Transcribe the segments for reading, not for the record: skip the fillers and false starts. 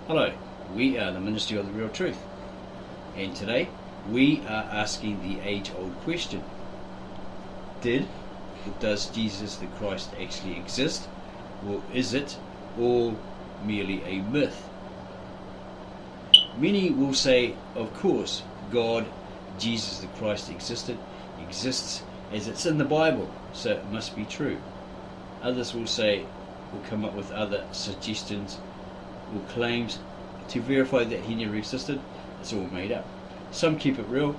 Hello, we are the Ministry of the Real Truth, and today we are asking the age-old question: did or does Jesus the Christ actually exist, or is it all merely a myth? Many will say, of course, God, Jesus the Christ exists as it's in the Bible, so it must be true. Others will come up with other suggestions or claims to verify that he never existed. It's all made up. Some keep it real,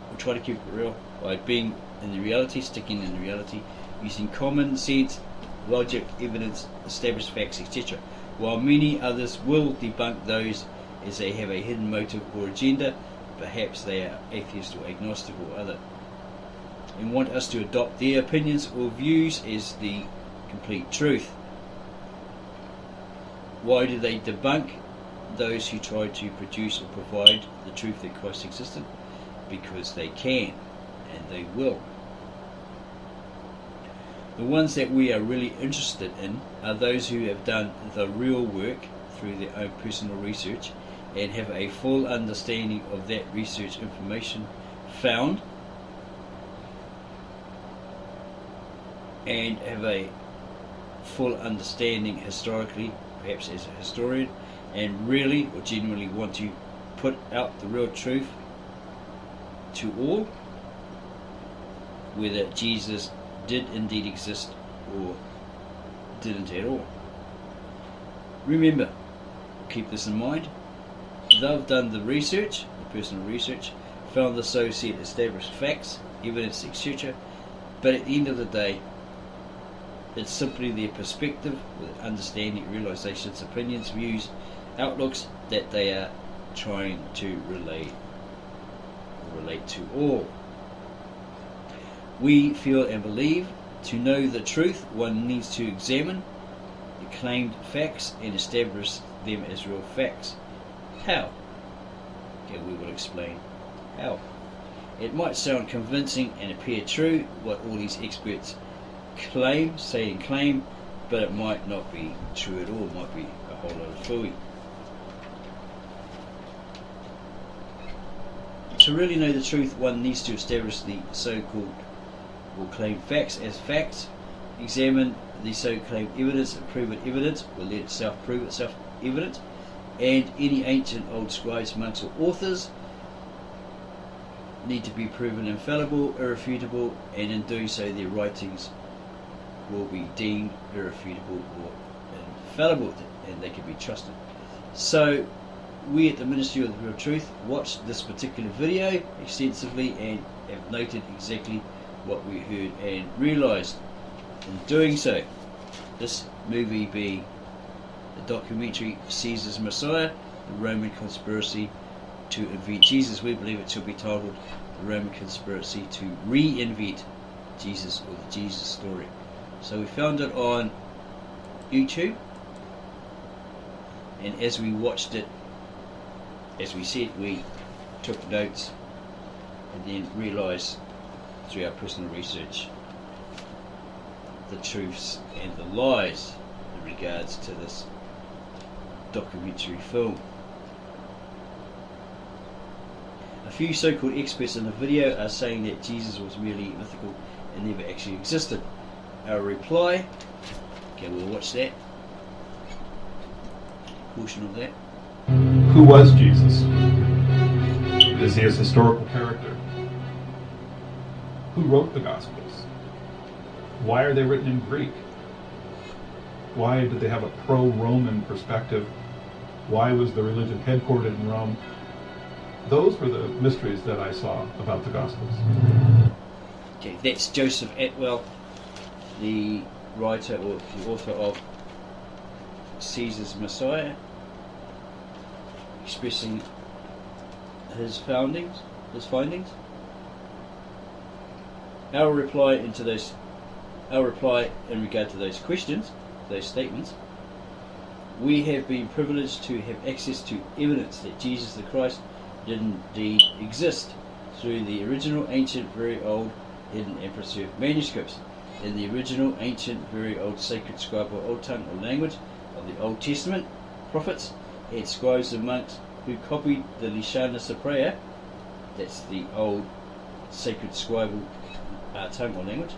or try to keep it real, by being in the reality, sticking in the reality, using common sense, logic, evidence, established facts, etc. While many others will debunk those as they have a hidden motive or agenda. Perhaps they are atheist or agnostic or other, and want us to adopt their opinions or views as the complete truth. Why do they debunk those who try to produce or provide the truth that Christ existed? Because they can, and they will. The ones that we are really interested in are those who have done the real work through their own personal research and have a full understanding of that research information found, and have a full understanding historically, perhaps as a historian, and really or genuinely want to put out the real truth to all, whether Jesus did indeed exist or didn't at all. Remember, keep this in mind, they've done the research, the personal research, found the so-said established facts, evidence, etc., but at the end of the day, it's simply their perspective, with understanding, realizations, opinions, views, outlooks that they are trying to relate to all. We feel and believe to know the truth, one needs to examine the claimed facts and establish them as real facts. How? Okay, we will explain how. It might sound convincing and appear true, what all these experts claim, but it might not be true at all. It might be a whole lot of phooey. To really know the truth, one needs to establish the so-called or claimed facts as facts, examine the so-claimed evidence and prove it evident, or let itself prove itself evident, and any ancient old scribes, monks or authors need to be proven infallible, irrefutable, and in doing so their writings will be deemed irrefutable or infallible, and they can be trusted. So we at the Ministry of the Real Truth watched this particular video extensively and have noted exactly what we heard and realised in doing so. This movie being the documentary Caesar's Messiah, the Roman conspiracy to invent Jesus. We believe it should be titled The Roman Conspiracy to Reinvent Jesus, or the Jesus Story. So we found it on YouTube, and as we watched it, as we said, we took notes and then realised through our personal research the truths and the lies in regards to this documentary film. A few so-called experts in the video are saying that Jesus was merely mythical and never actually existed. Our reply, okay, we'll watch that portion of that. Who was Jesus? Is he a historical character? Who wrote the Gospels? Why are they written in Greek? Why did they have a pro-Roman perspective? Why was the religion headquartered in Rome? Those were the mysteries that I saw about the Gospels. Okay, that's Joseph Atwill, the writer or the author of Caesar's Messiah, expressing his findings. Our reply in regard to those questions, those statements: we have been privileged to have access to evidence that Jesus the Christ did indeed exist through the original ancient, very old, hidden and preserved manuscripts in the original ancient, very old sacred scribe or old tongue or language of the Old Testament prophets, and scribes and monks who copied the Lishana Sapraia, that's the old sacred scribal tongue or language,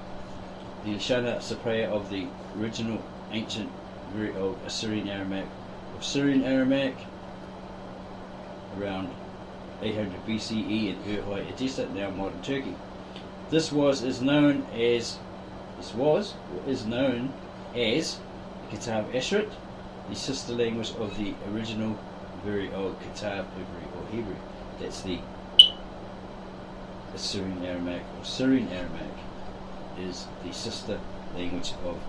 the Lishana Sapraia of the original ancient, very old Assyrian Aramaic, of Syrian Aramaic, around 800 BCE in Ur-Hai Edessa, now modern Turkey. This is known as Kitab Ashrit, the sister language of the original very old Kitab Ivri or Hebrew. That's the Assyrian Aramaic or Syrian Aramaic, is the sister language of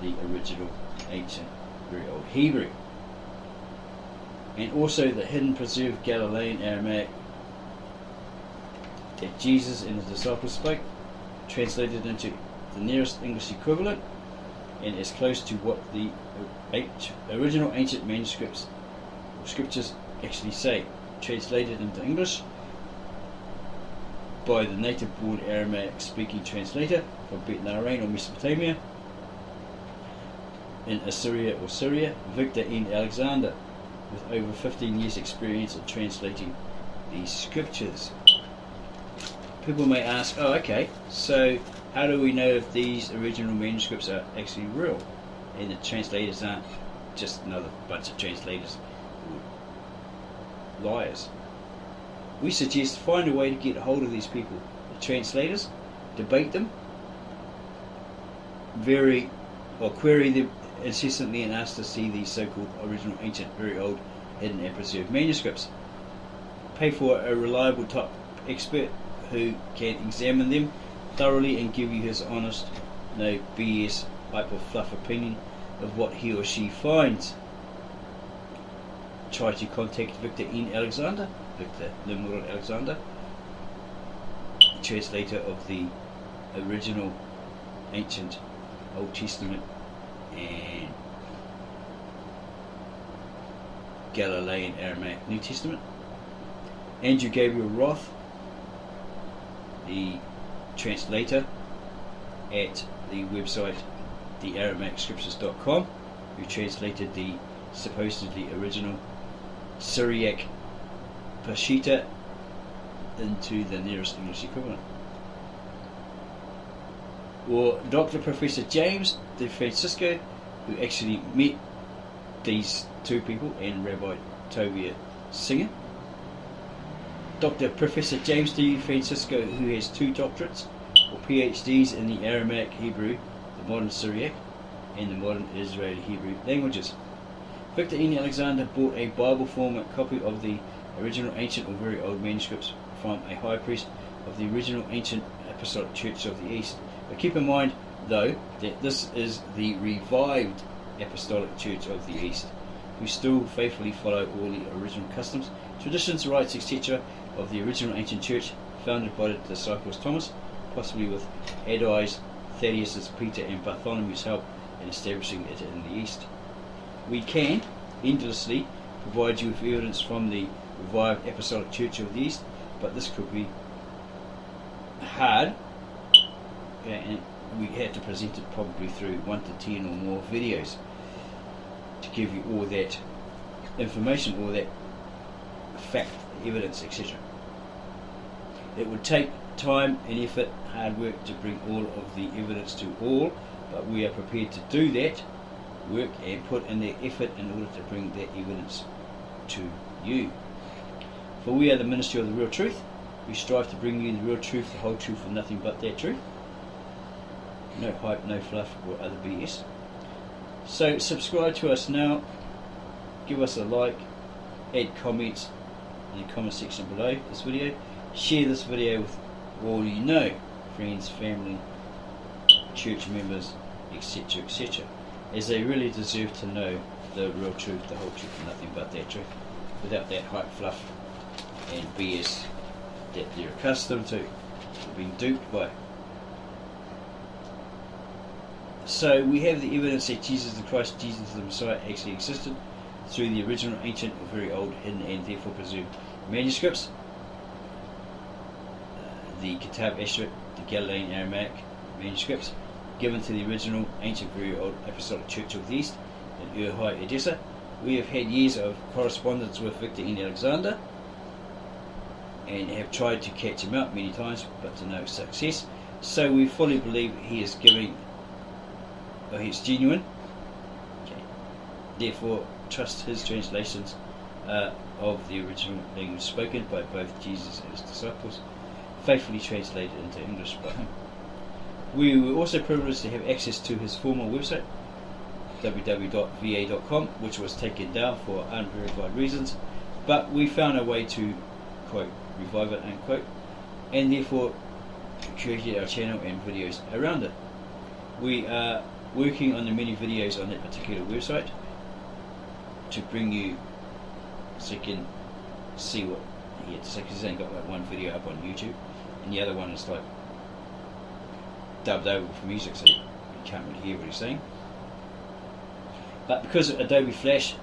the original ancient very old Hebrew. And also the hidden preserved Galilean Aramaic that Jesus and his disciples spoke, translated into the nearest English equivalent, and as close to what the original ancient manuscripts or scriptures actually say, translated into English by the native-born Aramaic-speaking translator from Bet Naharain or Mesopotamia in Assyria or Syria, Victor N. Alexander, with over 15 years experience in translating these scriptures. People may ask, oh okay, so how do we know if these original manuscripts are actually real and the translators aren't just another bunch of translators or liars? We suggest find a way to get a hold of these people, the translators, debate them, query them incessantly and ask to see these so-called original ancient, very old, hidden and preserved manuscripts. Pay for a reliable top expert who can examine them thoroughly and give you his honest, no BS, hype or fluff opinion of what he or she finds. Try to contact Victor N. Alexander, Victor Nimrod Alexander, the translator of the original ancient Old Testament and Galilean Aramaic New Testament. Andrew Gabriel Roth, the translator at the website thearamaicScriptures.com, who translated the supposedly original Syriac Peshitta into the nearest English equivalent. Or Dr. Professor James De Francisco, who actually met these two people, and Rabbi Tovia Singer. Dr. Professor James De Francisco, who has 2 doctorates or PhDs in the Aramaic Hebrew, the modern Syriac, and the modern Israeli Hebrew languages. Victor N. Alexander bought a Bible format copy of the original ancient or very old manuscripts from a high priest of the original ancient Apostolic Church of the East. But keep in mind, though, that this is the revived Apostolic Church of the East, who still faithfully follow all the original customs, traditions, rites, etc. of the original ancient church founded by the disciples Thomas, possibly with Addai's, Thaddeus's, Peter and Bartholomew's help in establishing it in the East. We can endlessly provide you with evidence from the revived Apostolic Church of the East, but this could be hard, and we have to present it probably through 1 to 10 or more videos to give you all that information, all that fact, evidence, etc. It would take time and effort, hard work to bring all of the evidence to all, but we are prepared to do that work and put in that effort in order to bring that evidence to you. For we are the ministry of the real truth. We strive to bring you the real truth, the whole truth, and nothing but that truth. No hype, no fluff, or other BS. So subscribe to us now, give us a like, add comments in the comment section below this video, share this video with all you know, friends, family, church members, etc., etc., as they really deserve to know the real truth, the whole truth, and nothing but that truth, without that hype, fluff, and BS that they're accustomed to, being duped by. So we have the evidence that Jesus the Christ, Jesus the Messiah, actually existed through the original ancient or very old, hidden and therefore preserved manuscripts, the Kitab Ashrit, the Galilean Aramaic manuscripts, given to the original ancient very old Apostolic Church of the East in Ur-Hai Edessa, We have had years of correspondence with Victor and Alexander and have tried to catch him out many times, but to no success. So we fully believe he is he's genuine. Okay. Therefore, trust his translations of the original language spoken by both Jesus and his disciples, faithfully translated into English by him. We were also privileged to have access to his former website, www.va.com, which was taken down for unverified reasons, but we found a way to, quote, revive it, unquote, and therefore created our channel and videos around it. We are working on the many videos on that particular website to bring you so you can see what he had to say, because he's only got like one video up on YouTube and the other one is like dubbed over for music, so you can't really hear what he's saying. But because Adobe Flash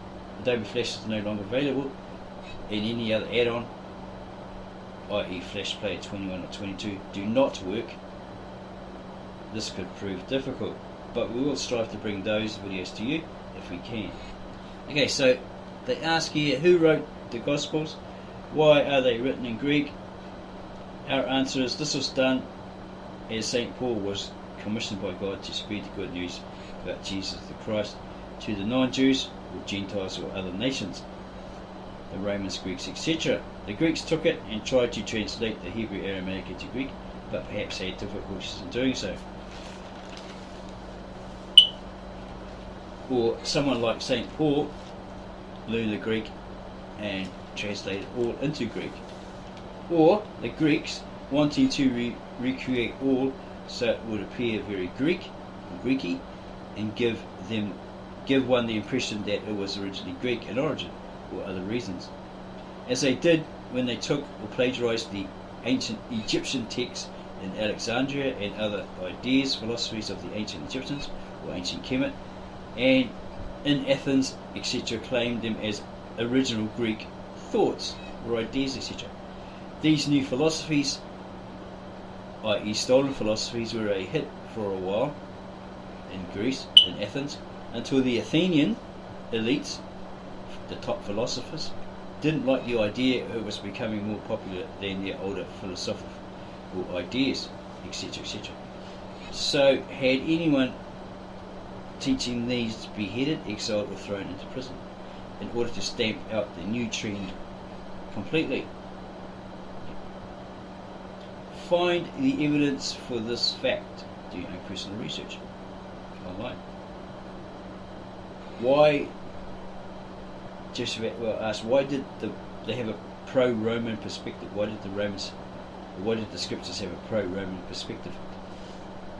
is no longer available, and any other add-on, i.e. Flash Player 21 or 22, do not work, this could prove difficult, but we will strive to bring those videos to you if we can. Okay, so they ask here, who wrote the Gospels? Why are they written in Greek? Our answer is, this was done as St. Paul was commissioned by God to spread the good news about Jesus the Christ to the non-Jews or Gentiles or other nations, the Romans, Greeks, etc. The Greeks took it and tried to translate the Hebrew Aramaic into Greek, but perhaps had difficulties in doing so. Or someone like St. Paul learned the Greek and translated all into Greek. Or the Greeks wanting to recreate all so it would appear very Greek or Greeky, and give one the impression that it was originally Greek in origin, or other reasons, as they did when they took or plagiarized the ancient Egyptian texts in Alexandria and other ideas, philosophies of the ancient Egyptians or ancient Kemet, and in Athens, etc., claimed them as original Greek thoughts or ideas, etc. These new philosophies, i.e. stolen philosophies, were a hit for a while in Greece, in Athens, until the Athenian elites, the top philosophers, didn't like the idea it was becoming more popular than their older philosophical ideas, etc., etc. So had anyone teaching these to be beheaded, exiled or thrown into prison in order to stamp out the new trend completely. Find the evidence for this fact. Do your own personal research online. Why, Josephus asked, why did they have a pro-Roman perspective? Why did the scriptures have a pro-Roman perspective?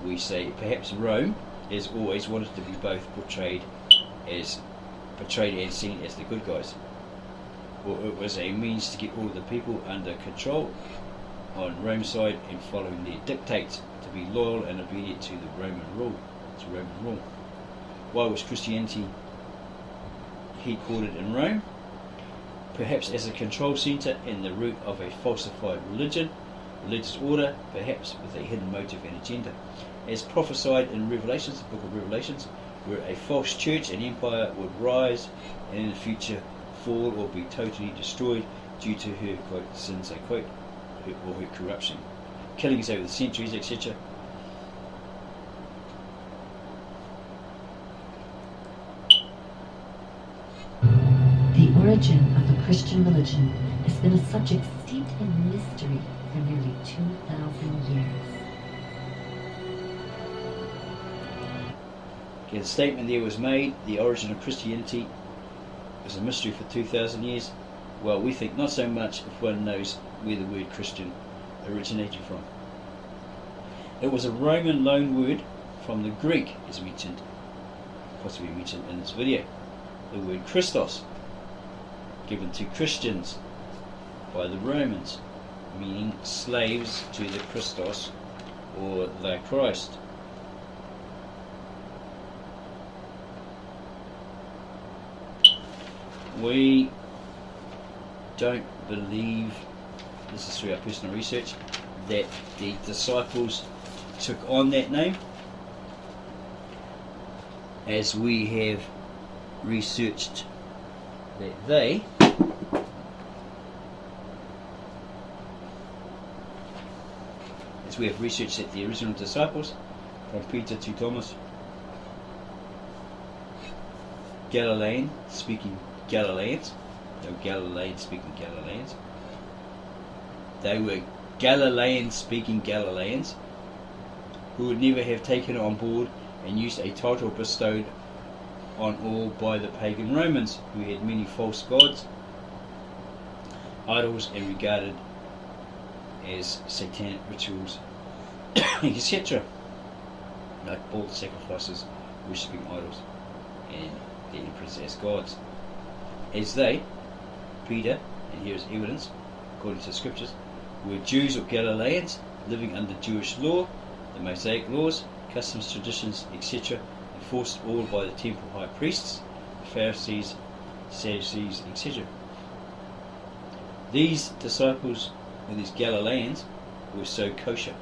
We say perhaps Rome has always wanted to be both portrayed and seen as the good guys, or it was a means to get all of the people under control on Rome's side and following their dictates, to be loyal and obedient to the Roman rule. Why was Christianity headquartered in Rome? Perhaps as a control centre and the root of a falsified religious order, perhaps with a hidden motive and agenda. As prophesied in Revelations, the book of Revelations, where a false church and empire would rise and in the future fall or be totally destroyed due to her, quote, sins, I quote, or her corruption, killings over the centuries, etc. The origin of the Christian religion has been a subject steeped in mystery for nearly 2,000 years. Okay, the statement there was made, the origin of Christianity was a mystery for 2,000 years. Well, we think not so much if one knows where the word Christian originated from. It was a Roman loan word from the Greek, as mentioned, possibly mentioned in this video. The word Christos, given to Christians by the Romans, meaning slaves to the Christos or the Christ. We don't believe, this is through our personal research, that the disciples took on that name, as we have researched that they as we have researched that the original disciples, from Peter to Thomas, Galilean speaking Galileans, they were Galilean speaking Galileans. They were Galilean speaking Galileans who would never have taken on board and used a title bestowed on all by the pagan Romans, who had many false gods, idols, and regarded as satanic rituals, etc. Like bull sacrifices, worshipping idols, and the emperors as gods. As they, Peter, and here is evidence, according to the scriptures, were Jews or Galileans living under Jewish law, the Mosaic laws, customs, traditions, etc., enforced all by the temple high priests, the Pharisees, Sadducees, etc. These disciples, or these Galileans, were so kosher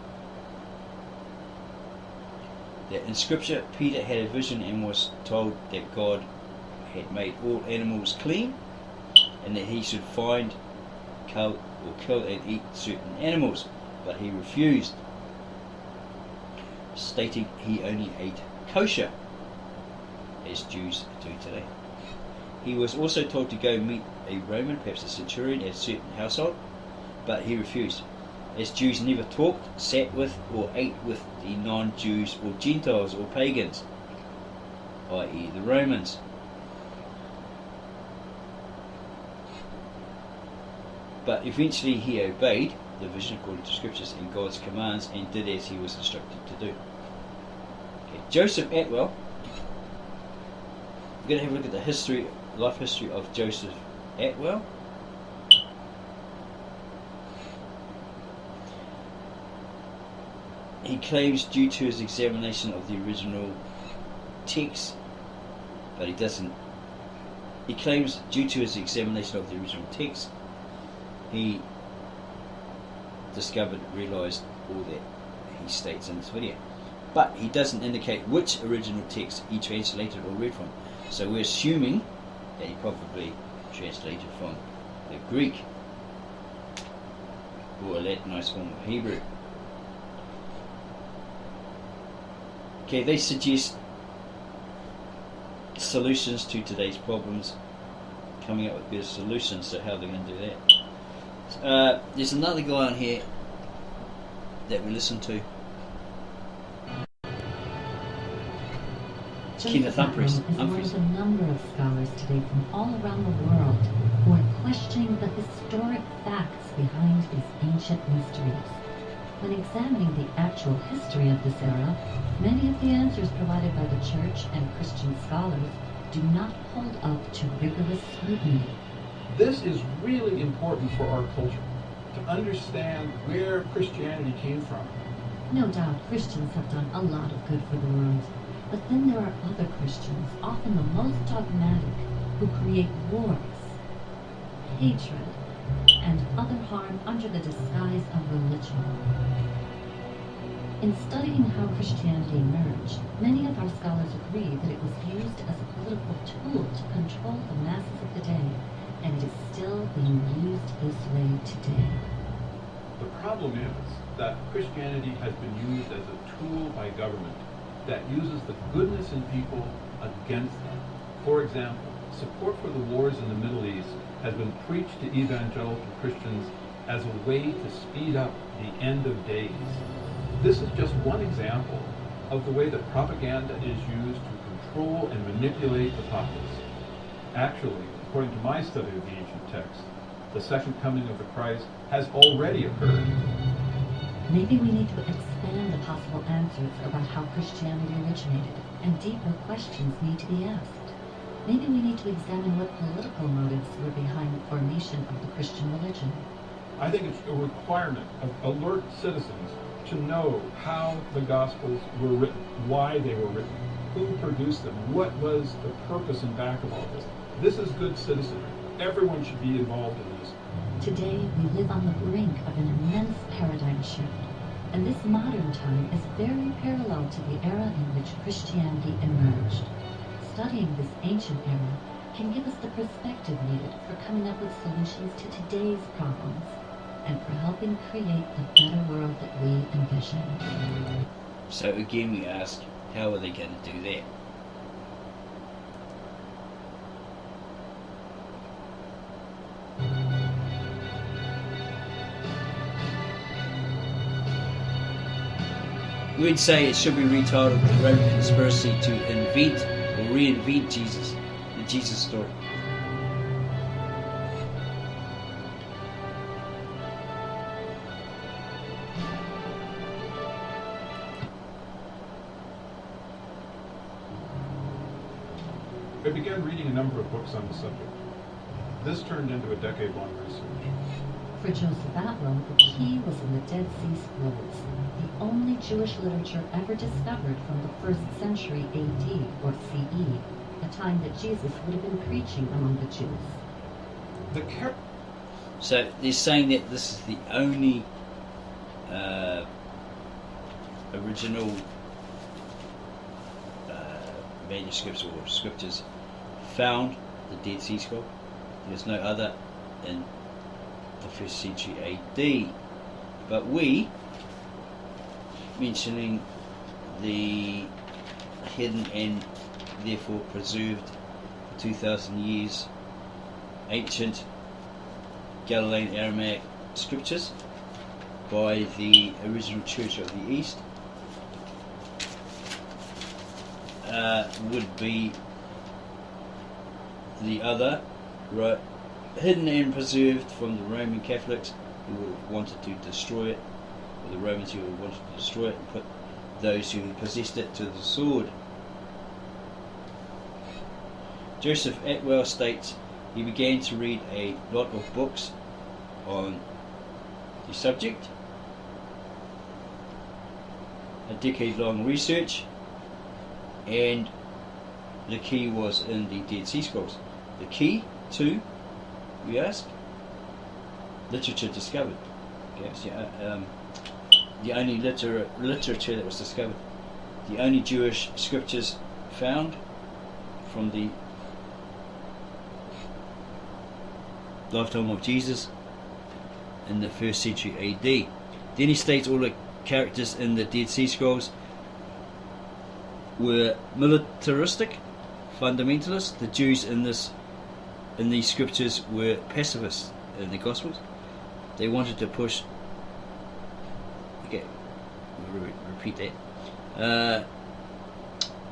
that in scripture Peter had a vision and was told that God had made all animals clean and that he should find, kill and eat certain animals, but he refused, stating he only ate kosher, as Jews do today. He was also told to go meet a Roman, perhaps a centurion, at a certain household, but he refused, as Jews never talked, sat with, or ate with the non-Jews or Gentiles or pagans, i.e. the Romans. But eventually he obeyed the vision according to scriptures and God's commands and did as he was instructed to do. Okay. Joseph Atwill. We're going to have a look at the life history of Joseph Atwill. He claims, due to his examination of the original text, but he doesn't. He claims, due to his examination of the original text, he realised all that he states in this video. But he doesn't indicate which original text he translated or read from. So we're assuming that he probably translated from the Greek or a Latinized form of Hebrew. Okay, they suggest solutions to today's problems, coming up with better solutions. So how are they going to do that? There's another guy on here that we listen to, Kenneth Humphreys. Is one of a number of scholars today from all around the world who are questioning the historic facts behind these ancient mysteries. When examining the actual history of this era, many of the answers provided by the Church and Christian scholars do not hold up to rigorous scrutiny. This is really important for our culture, to understand where Christianity came from. No doubt Christians have done a lot of good for the world, but then there are other Christians, often the most dogmatic, who create wars, hatred, and other harm under the disguise of religion. In studying how Christianity emerged, many of our scholars agree that it was used as a political tool to control the masses of the day, and it is still being used this way today. The problem is that Christianity has been used as a tool by government that uses the goodness in people against them. For example, support for the wars in the Middle East has been preached to evangelical Christians as a way to speed up the end of days. This is just one example of the way that propaganda is used to control and manipulate the populace. Actually, according to my study of the ancient text, the second coming of the Christ has already occurred. Maybe we need to expand the possible answers about how Christianity originated, and deeper questions need to be asked. Maybe we need to examine what political motives were behind the formation of the Christian religion. I think it's a requirement of alert citizens to know how the Gospels were written, why they were written, who produced them, what was the purpose and back of all this. This is good citizenry. Everyone should be involved in this. Today, we live on the brink of an immense paradigm shift, and this modern time is very parallel to the era in which Christianity emerged. Studying this ancient era can give us the perspective needed coming up with solutions to today's problems and for helping create the better world that we envision. So again we ask, how are they going to do that? We'd say it should be retitled The Roman Conspiracy to Invent or Reinvent Jesus, the Jesus story. I began reading a number of books on the subject. This turned into a decade-long research. For Joseph Atwill, the key was in the Dead Sea Scrolls, the only Jewish literature ever discovered from the 1st century AD or CE, the time that Jesus would have been preaching among the Jews. So they're saying that this is the only original manuscripts or scriptures found, the Dead Sea Scroll. There's no other in the 1st century AD. But we, mentioning the hidden and therefore preserved for 2,000 years ancient Galilean Aramaic scriptures by the original Church of the East, would be the other, right, hidden and preserved from the Roman Catholics who would have wanted to destroy it, or the Romans who would have wanted to destroy it and put those who possessed it to the sword. Joseph Atwill states he began to read a lot of books on the subject, a decade-long research, and the key was in the Dead Sea Scrolls. The key to, we ask, literature discovered. Okay, so, the only literature that was discovered, the only Jewish scriptures found from the lifetime of Jesus in the 1st century AD. Then he states all the characters in the Dead Sea Scrolls were militaristic, fundamentalists. The Jews in these scriptures were pacifists in the Gospels. They wanted to push. Okay, repeat that.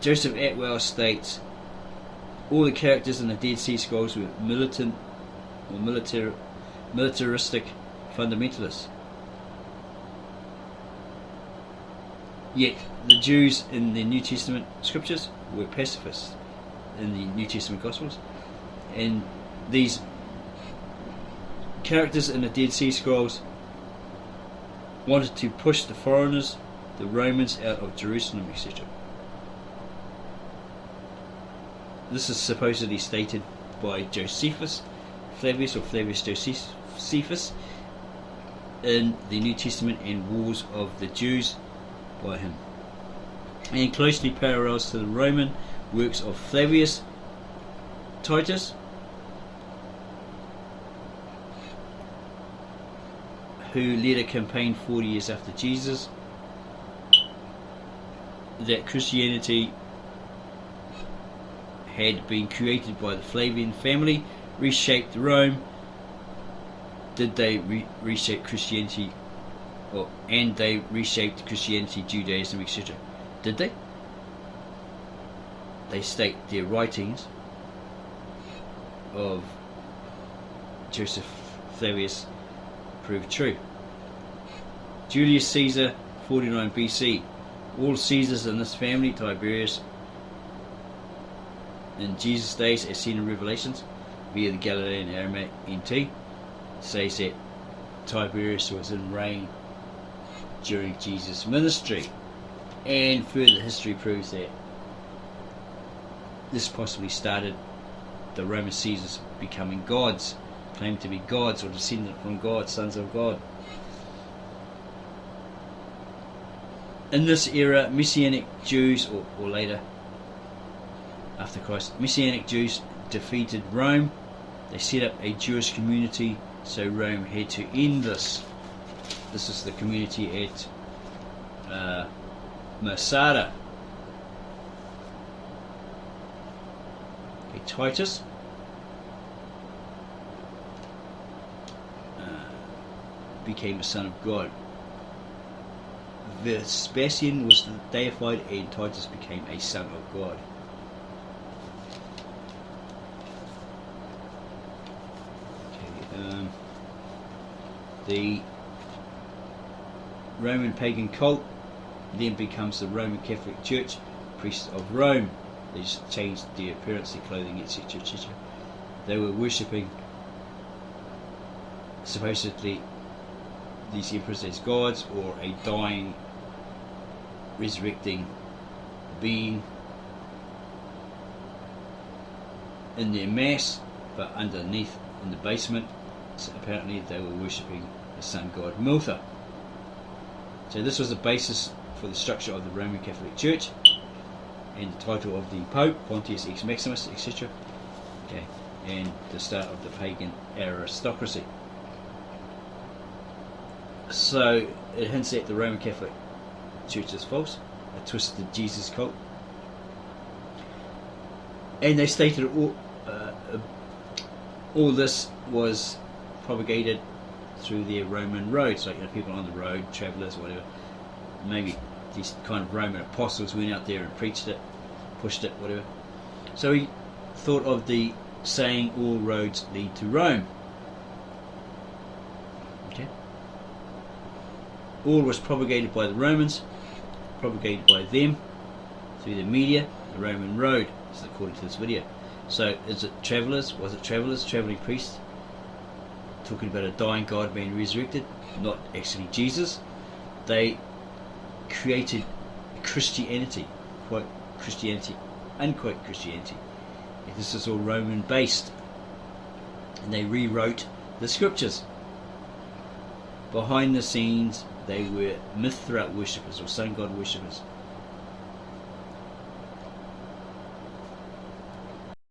Joseph Atwill states all the characters in the Dead Sea Scrolls were militant or militaristic fundamentalists. Yet the Jews in the New Testament scriptures were pacifists in the New Testament Gospels, and these characters in the Dead Sea Scrolls wanted to push the foreigners, the Romans, out of Jerusalem, etc. This is supposedly stated by Josephus, Flavius Josephus, in the New Testament and Wars of the Jews by him, and closely parallels to the Roman works of Flavius Titus, who led a campaign 40 years after Jesus, that Christianity had been created by the Flavian family, reshaped Rome. Did they reshape Christianity? And they reshaped Christianity, Judaism, etc. Did they? They state their writings of Joseph Flavius proved true. Julius Caesar, 49 BC. All Caesars in this family, Tiberius, in Jesus' days, as seen in Revelations, via the Galilean Aramaic NT, says that Tiberius was in reign during Jesus' ministry, and further history proves that this possibly started the Roman Caesars becoming gods, claimed to be gods or descended from God, sons of God. In this era, Messianic Jews, or later, after Christ, Messianic Jews defeated Rome They set up a Jewish community, so Rome had to end this. This is the community at Masada. Okay, Titus became a son of God. Vespasian was deified, and Titus became a son of God. Okay, the Roman pagan cult then becomes the Roman Catholic Church, priests of Rome. They just changed their appearance, their clothing, etc., etc. They were worshipping supposedly these emperors as gods, or a dying, resurrecting being in their mass, but underneath, in the basement, so apparently they were worshipping the sun god Miltha. So this was the basis for the structure of the Roman Catholic Church, and the title of the Pope, Pontius ex Maximus, etc. Okay, and the start of the pagan aristocracy. So it hints at the Roman Catholic Church is false, a twisted Jesus cult, and they stated all this was propagated through their Roman roads, like, you know, people on the road, travellers, whatever. Maybe these kind of Roman apostles went out there and preached it, pushed it, whatever. So he thought of the saying, all roads lead to Rome. Okay. All was propagated by the Romans, propagated by them through the media, the Roman road, this is according to this video. So is it travellers? Was it travellers, travelling priests, talking about a dying God being resurrected, not actually Jesus? They created Christianity, quote Christianity, unquote Christianity. This is all Roman based, and they rewrote the scriptures. Behind the scenes, they were Mithra worshippers, or sun god worshippers.